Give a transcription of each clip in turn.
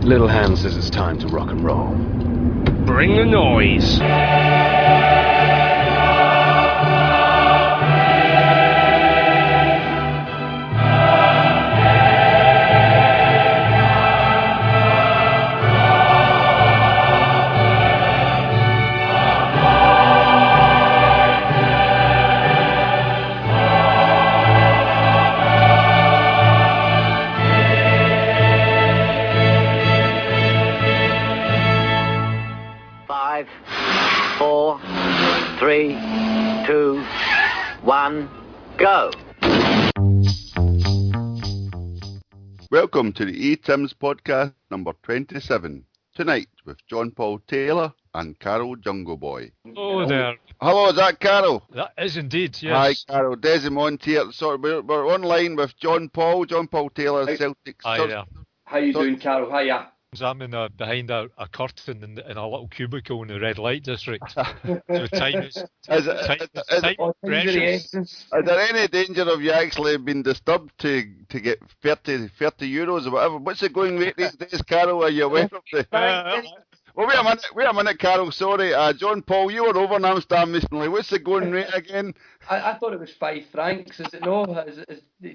Little Hand says it's time to rock and roll. Bring the noise. 3, 2, 1, go. Welcome to the Etims podcast number 27. Tonight with John Paul Taylor and CarlJungleBhoy. Oh there. Hello, is that Carol? That is indeed, yes. Hi Carol, Desimond here. So we're online with John Paul Taylor, Celtics. Hi there. How you doing, Carol? Hiya. I'm behind a curtain in a little cubicle in the red light district. So time is precious. Is there any danger of you actually being disturbed to get 30 euros or whatever? What's the going rate these days, Carol? Are you aware of the... Well, wait a minute, Carol, sorry. John Paul, you were over in Amsterdam recently. What's the going rate again? I thought it was £5, is it no? Do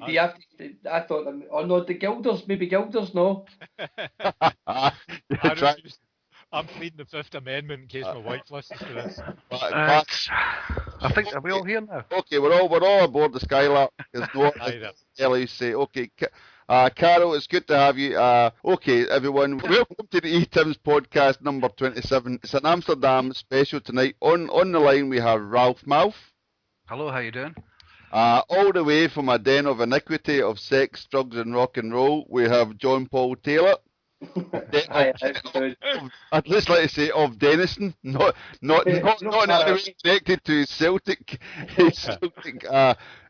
you have to, I thought, or no, the guilders, maybe guilders, no? I'm pleading the Fifth Amendment in case my wife listens to this. I think, are we all here now? Okay, we're all aboard the Skylark. There's no LUC. Okay, Carol, it's good to have you. Okay, everyone, welcome to the Etims podcast number 27. It's an Amsterdam special tonight. On the line we have Ralph Malph. Hello, how you doing? All the way from a den of iniquity of sex, drugs and rock and roll, we have John Paul Taylor. I'd just like to say of Denison, not in any way connected to Celtic.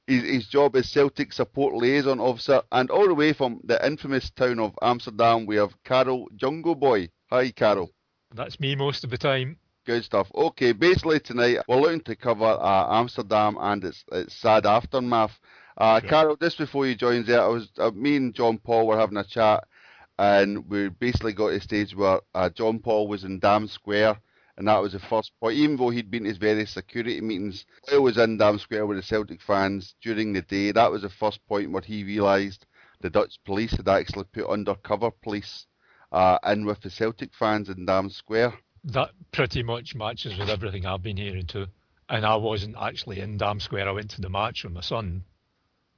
His job is Celtic Support Liaison Officer, and all the way from the infamous town of Amsterdam, we have CarlJungleBhoy. Hi, Carol. That's me most of the time. Good stuff. Okay, basically tonight we're looking to cover Amsterdam and its sad aftermath. Sure. Carol, just before you joined there, me and John Paul were having a chat, and we basically got to a stage where John Paul was in Dam Square, and that was the first point. Even though he'd been to his various security meetings, he was in Dam Square with the Celtic fans during the day. That was the first point where he realised the Dutch police had actually put undercover police in with the Celtic fans in Dam Square. That pretty much matches with everything I've been hearing too. And I wasn't actually in Dam Square. I went to the match with my son,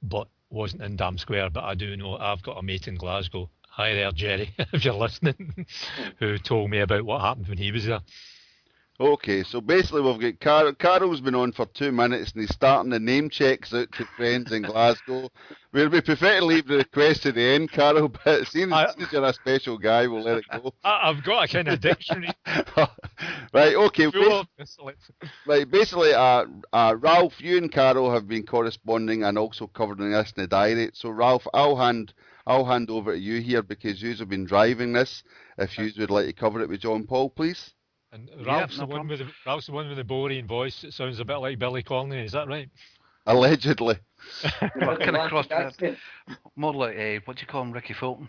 but wasn't in Dam Square. But I do know I've got a mate in Glasgow. Hi there, Jerry, if you're listening, who told me about what happened when he was there. Okay, so basically we've got Carol's been on for 2 minutes and he's starting the name checks out to friends in Glasgow. We prefer to leave the request to the end, Carol, but since you're a special guy, we'll let it go. I've got a kind of dictionary. Right, okay. Basically, Ralph, you and Carol have been corresponding and also covering this in the diary. So Ralph, I'll hand over to you here because you have been driving this. If you would like to cover it with John Paul, please. And Ralph's the one with the boring voice. It sounds a bit like Billy Connolly. Is that right? Allegedly. Well, kind of crossed more like what do you call him, Ricky Fulton,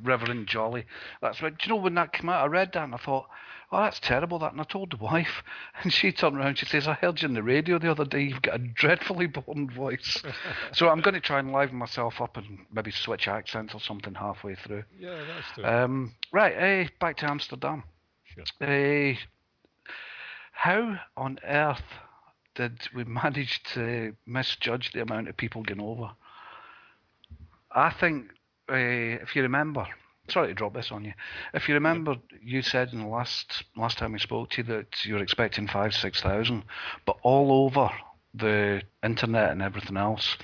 Reverend Jolly. That's right. Do you know when that came out? I read that and I thought, oh, that's terrible. That, and I told the wife, and she turned around. She says, I heard you on the radio the other day. You've got a dreadfully boring voice. So I'm going to try and liven myself up and maybe switch accents or something halfway through. Yeah, that's true. Right. Back to Amsterdam. Sure. How on earth did we manage to misjudge the amount of people getting over? I think, if you remember, sorry to drop this on you. If you remember, you said in the last time we spoke to you that you were expecting 5,000-6,000, but all over the internet and everything else,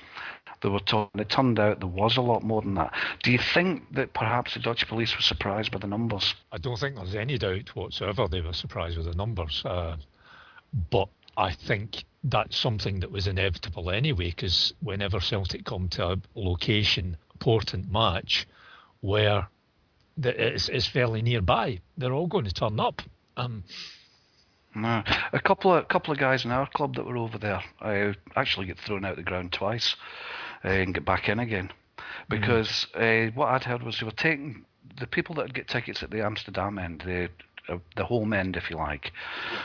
they were talking. It turned out there was a lot more than that. Do you think that perhaps the Dutch police were surprised by the numbers? I don't think there's any doubt whatsoever they were surprised with the numbers, but I think that's something that was inevitable anyway, because whenever Celtic come to a location, important match, where it's fairly nearby, they're all going to turn up. No. A couple of guys in our club that were over there, I actually get thrown out the ground twice and get back in again. because what I'd heard was they were taking the people that would get tickets at the Amsterdam end, the home end, if you like.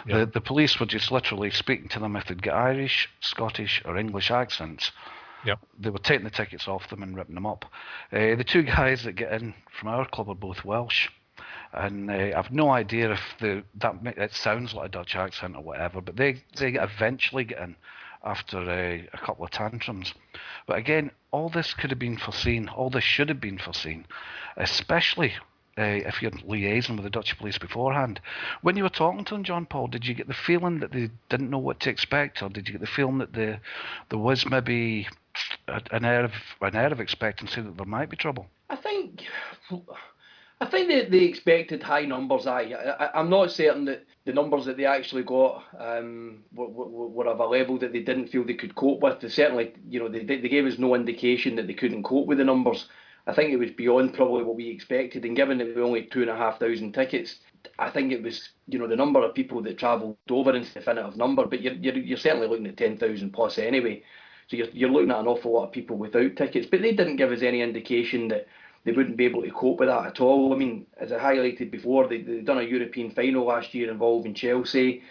Yeah. The police were just literally speaking to them if they'd get Irish, Scottish, or English accents. Yep. They were taking the tickets off them and ripping them up. The two guys that get in from our club are both Welsh, and I've no idea if it sounds like a Dutch accent or whatever, but they eventually get in after a couple of tantrums. But again, all this could have been foreseen. All this should have been foreseen, especially if you're liaising with the Dutch police beforehand. When you were talking to them, John Paul, did you get the feeling that they didn't know what to expect, or did you get the feeling that there was maybe an air of expectancy that there might be trouble? I think that they expected high numbers. I'm not certain that the numbers that they actually got were of a level that they didn't feel they could cope with. They certainly, they gave us no indication that they couldn't cope with the numbers. I think it was beyond probably what we expected, and given that we only had 2,500 tickets, I think it was, the number of people that travelled over is a definitive number, but you're certainly looking at 10,000 plus anyway. So you're looking at an awful lot of people without tickets, but they didn't give us any indication that they wouldn't be able to cope with that at all. I mean, as I highlighted before, they'd done a European final last year involving Chelsea.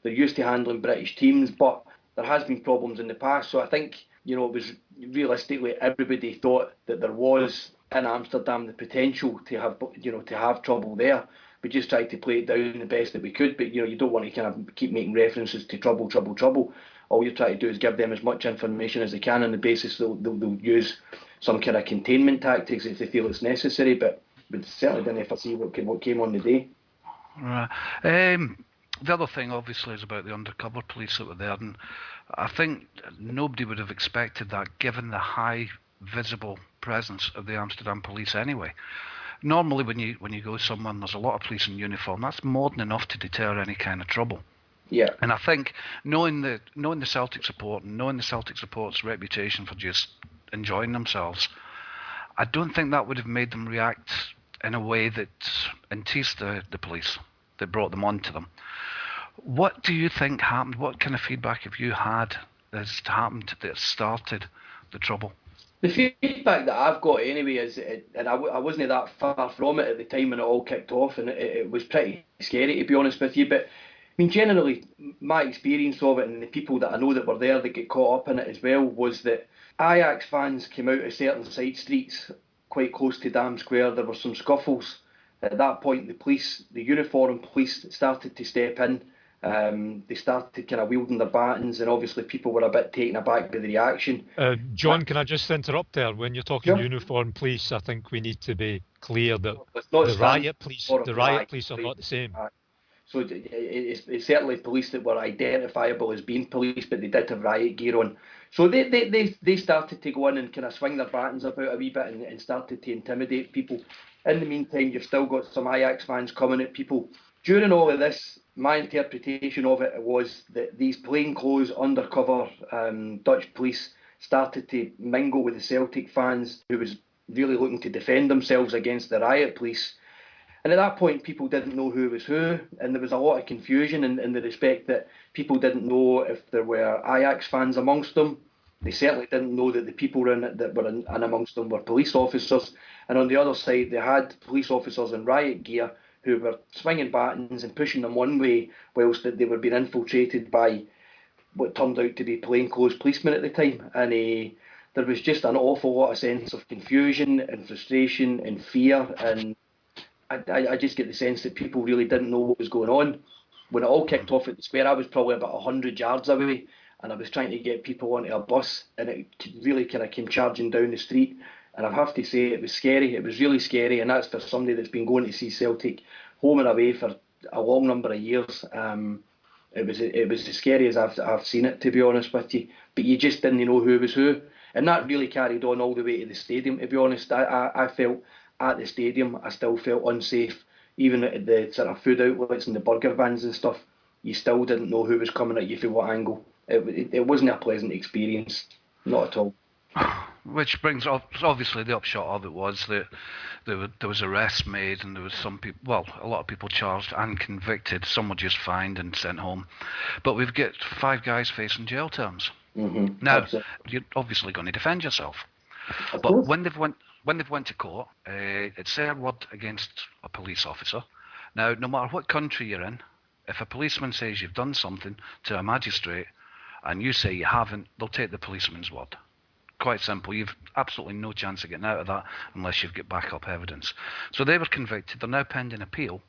They're used to handling British teams, but there has been problems in the past. So I think, it was realistically everybody thought that there was in Amsterdam the potential to have trouble there. We just tried to play it down the best that we could, but you don't want to kind of keep making references to trouble. All you try to do is give them as much information as they can on the basis they'll use some kind of containment tactics if they feel it's necessary, but we certainly didn't foresee what came on the day. Right. The other thing, obviously, is about the undercover police that were there, and I think nobody would have expected that given the high visible presence of the Amsterdam police anyway. Normally when you go somewhere and there's a lot of police in uniform, that's more than enough to deter any kind of trouble. Yeah. And I think knowing the Celtic support and knowing the Celtic support's reputation for just enjoying themselves, I don't think that would have made them react in a way that enticed the police, that brought them onto them. What do you think happened? What kind of feedback have you had that's happened that started the trouble? The feedback that I've got anyway is, and I wasn't that far from it at the time when it all kicked off, and it was pretty scary, to be honest with you, but I mean, generally, my experience of it and the people that I know that were there that get caught up in it as well was that Ajax fans came out of certain side streets quite close to Dam Square. There were some scuffles. At that point, the uniformed police started to step in. They started kind of wielding their batons, and obviously people were a bit taken aback by the reaction. John, can I just interrupt there? When you're talking Sure. Uniformed police, I think we need to be clear that It's not the riot police are police. not the same. So it's certainly police that were identifiable as being police, but they did have riot gear on. So they started to go in and kind of swing their batons about a wee bit and started to intimidate people. In the meantime, you've still got some Ajax fans coming at people. During all of this, my interpretation of it was that these plainclothes undercover Dutch police started to mingle with the Celtic fans who was really looking to defend themselves against the riot police. And at that point, people didn't know who was who, and there was a lot of confusion in the respect that people didn't know if there were Ajax fans amongst them. They certainly didn't know that the people that were in amongst them were police officers. And on the other side, they had police officers in riot gear who were swinging batons and pushing them one way, whilst they were being infiltrated by what turned out to be plainclothes policemen at the time. And there was just an awful lot of sense of confusion and frustration and fear, and I just get the sense that people really didn't know what was going on. When it all kicked off at the square, I was probably about 100 yards away, and I was trying to get people onto a bus, and it really kind of came charging down the street. And I have to say, it was scary. It was really scary, and that's for somebody that's been going to see Celtic home and away for a long number of years. It was as scary as I've seen it, to be honest with you. But you just didn't know who was who, and that really carried on all the way to the stadium. To be honest, I felt at the stadium, I still felt unsafe. Even at the sort of food outlets and the burger vans and stuff, you still didn't know who was coming at you from what angle. It wasn't a pleasant experience, not at all. Which brings up, obviously, the upshot of it was that there was arrests made, and there was some people, well, a lot of people charged and convicted. Some were just fined and sent home. But we've got 5 guys facing jail terms. Mm-hmm. Now, Absolutely. you're obviously going to defend yourself. Of But course. when they've went to court, it's their word against a police officer. Now, no matter what country you're in, if a policeman says you've done something to a magistrate and you say you haven't, they'll take the policeman's word. Quite simple. You've absolutely no chance of getting out of that unless you've got backup evidence. So they were convicted. They're now pending appeal.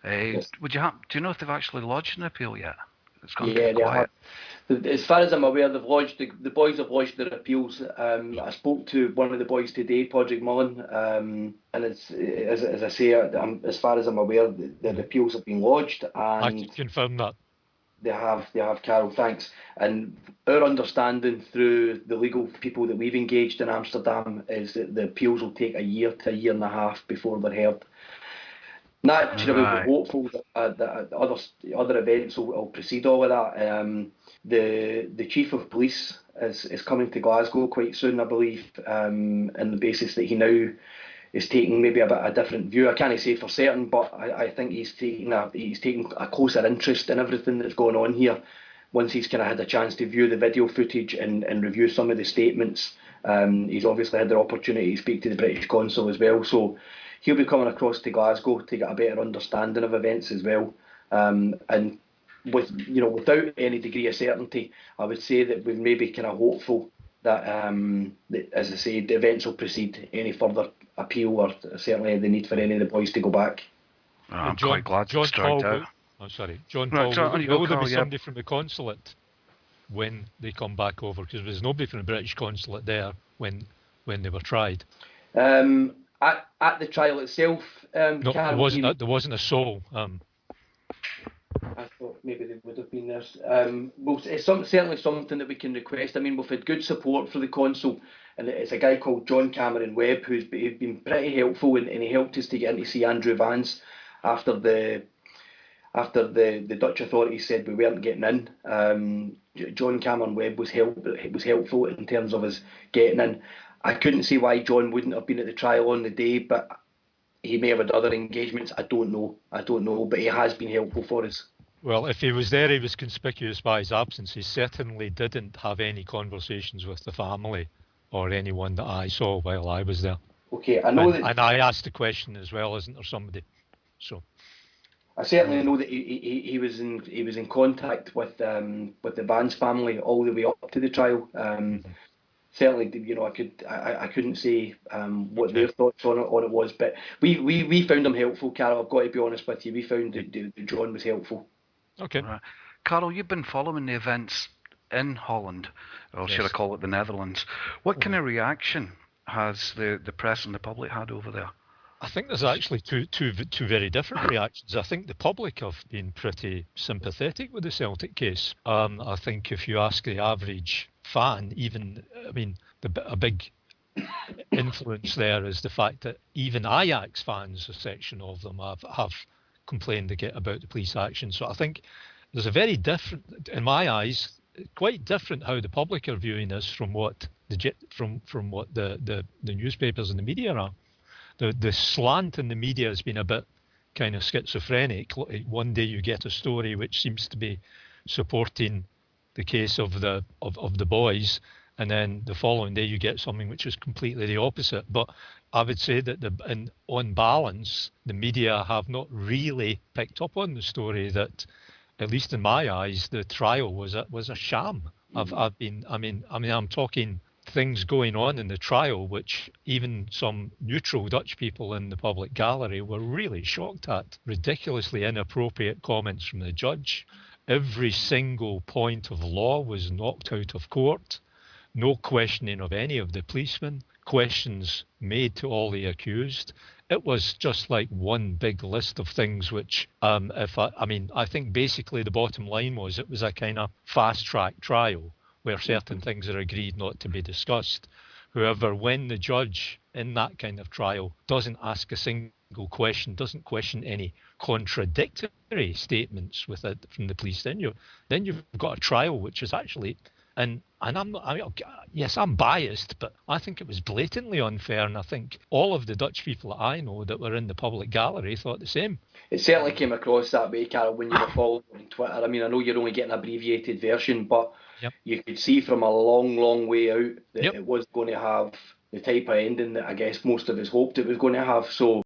Yes. Do you know if they've actually lodged an appeal yet? It's gone Yeah, they quiet. have. As far as I'm aware, they've lodged the boys have lodged their appeals. I spoke to one of the boys today, Podrick Mullen, and it's as I say, as far as I'm aware, the appeals have been lodged, I and can confirm that. they have, Carol. Thanks. And our understanding through the legal people that we've engaged in Amsterdam is that the appeals will take a year to a year and a half before they're heard. Naturally, Right. we're hopeful that other events will precede all of that. The chief of police is coming to Glasgow quite soon, I believe, on the basis that he now is taking maybe a bit of a different view. I can't say for certain, but I think he's taking a closer interest in everything that's going on here. Once he's kind of had a chance to view the video footage and review some of the statements, he's obviously had the opportunity to speak to the British consul as well. So he'll be coming across to Glasgow to get a better understanding of events as well. And without any degree of certainty, I would say that we're maybe kind of hopeful that, as I say, the events will proceed. Any further appeal or certainly the need for any of the boys to go back. I'm quite glad John it's dragged Paul, out. John Right, Paul, so on you go, will there be Carl, yeah. somebody from the consulate when they come back over? Because there's nobody from the British consulate there when they were tried. At the trial itself, No, Carol, there wasn't a soul. I thought maybe they would have been there. Well, it's certainly something that we can request. I mean, we've had good support for the consul, and it's a guy called John Cameron Webb who's been pretty helpful, and he helped us to get in to see Andrew Vance after the Dutch authorities said we weren't getting in. John Cameron Webb was helpful in terms of us getting in. I couldn't see why John wouldn't have been at the trial on the day, but he may have had other engagements. I don't know, but he has been helpful for us. Well, if he was there, he was conspicuous by his absence. He certainly didn't have any conversations with the family or anyone that I saw while I was there. Okay, I know that. And I asked the question as well, isn't there somebody? So I certainly know that he was in contact with the Vance family all the way up to the trial. Certainly, I couldn't say what their thoughts on it was, but we found him helpful, Carol. I've got to be honest with you. We found that John was helpful. okay. Right. Carl, you've been following the events in Holland, or should I call it the Netherlands. What kind of reaction has the press and the public had over there? I think there's actually two very different reactions. I think the public have been pretty sympathetic with the Celtic case. I think if you ask the average fan, a big influence there is the fact that even Ajax fans, a section of them, have complained about the police action. So I think there's a very different, in my eyes, quite different how the public are viewing this from what the newspapers and the media are. The slant in the media has been a bit kind of schizophrenic. One day you get a story which seems to be supporting the case of the boys, and then the following day you get something which is completely the opposite. But I would say that on balance, the media have not really picked up on the story that, at least in my eyes, the trial was a sham. I'm talking things going on in the trial which even some neutral Dutch people in the public gallery were really shocked at. Ridiculously inappropriate comments from the judge. Every single point of law was knocked out of court. No questioning of any of the policemen. Questions made to all the accused. It was just like one big list of things which, I think basically the bottom line was it was a kind of fast-track trial where certain things are agreed not to be discussed. However, when the judge in that kind of trial doesn't ask a single question, doesn't question any contradictory statements from the police, then you've got a trial which is actually, I'm biased, but I think it was blatantly unfair, and I think all of the Dutch people that I know that were in the public gallery thought the same. It certainly came across that way, Carol, when you were following on Twitter. I mean, I know you're only getting an abbreviated version, but you could see from a long, long way out that it was going to have the type of ending that I guess most of us hoped it was going to have. So